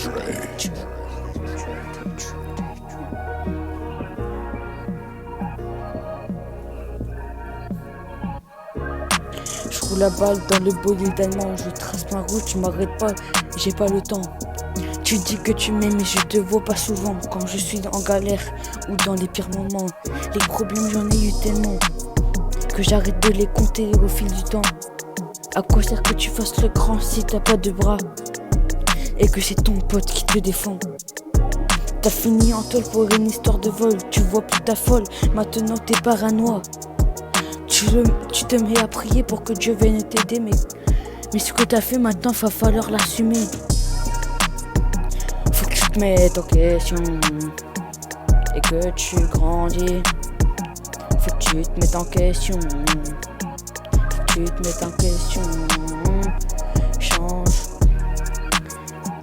Je roule la balle dans le bolide allemand, je trace ma route, je m'arrête pas, j'ai pas le temps. Tu dis que tu m'aimes mais je te vois pas souvent. Quand je suis en galère ou dans les pires moments, les problèmes j'en ai eu tellement que j'arrête de les compter au fil du temps. À quoi sert que tu fasses le grand si t'as pas de bras et que c'est ton pote qui te défend? T'as fini en tôle pour une histoire de vol, tu vois plus ta folle, maintenant t'es paranoïa. Tu te mets à prier pour que Dieu vienne t'aider, mais ce que t'as fait maintenant, va falloir l'assumer. Faut que tu te mettes en question et que tu grandis. Faut que tu te mettes en question. Faut que tu te mettes en question. Change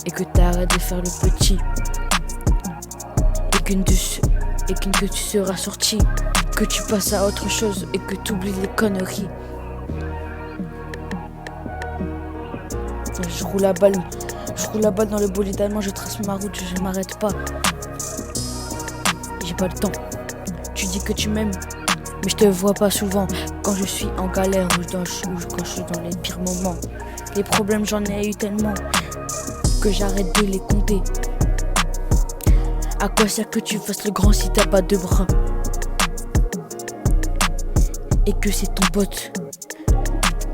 et que t'arrêtes de faire le petit. Et que tu seras sorti. Que tu passes à autre chose et que tu oublies les conneries. Je roule la balle dans le bolide allemand, je trace ma route, je m'arrête pas. J'ai pas le temps. Tu dis que tu m'aimes, mais je te vois pas souvent. Quand je suis en galère ou quand je suis dans les pires moments. Les problèmes j'en ai eu tellement que j'arrête de les compter. À quoi sert que tu fasses le grand si t'as pas de bras et que c'est ton pote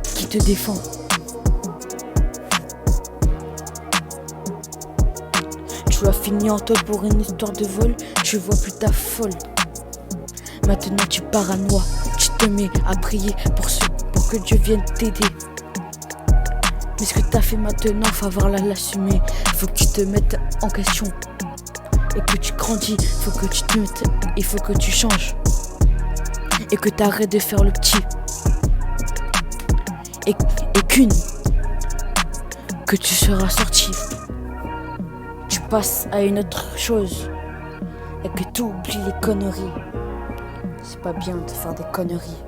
qui te défend? Tu as fini en tôle pour une histoire de vol, tu vois plus ta folle. Maintenant tu paranoïa, tu te mets à prier pour que Dieu vienne t'aider. Mais ce que t'as fait maintenant, va falloir l'assumer. Faut que tu te mettes en question et que tu grandis. Faut que tu te mettes, il faut que tu changes et que t'arrêtes de faire le petit. Et que tu seras sorti. Tu passes à une autre chose et que tu oublies les conneries. C'est pas bien de faire des conneries.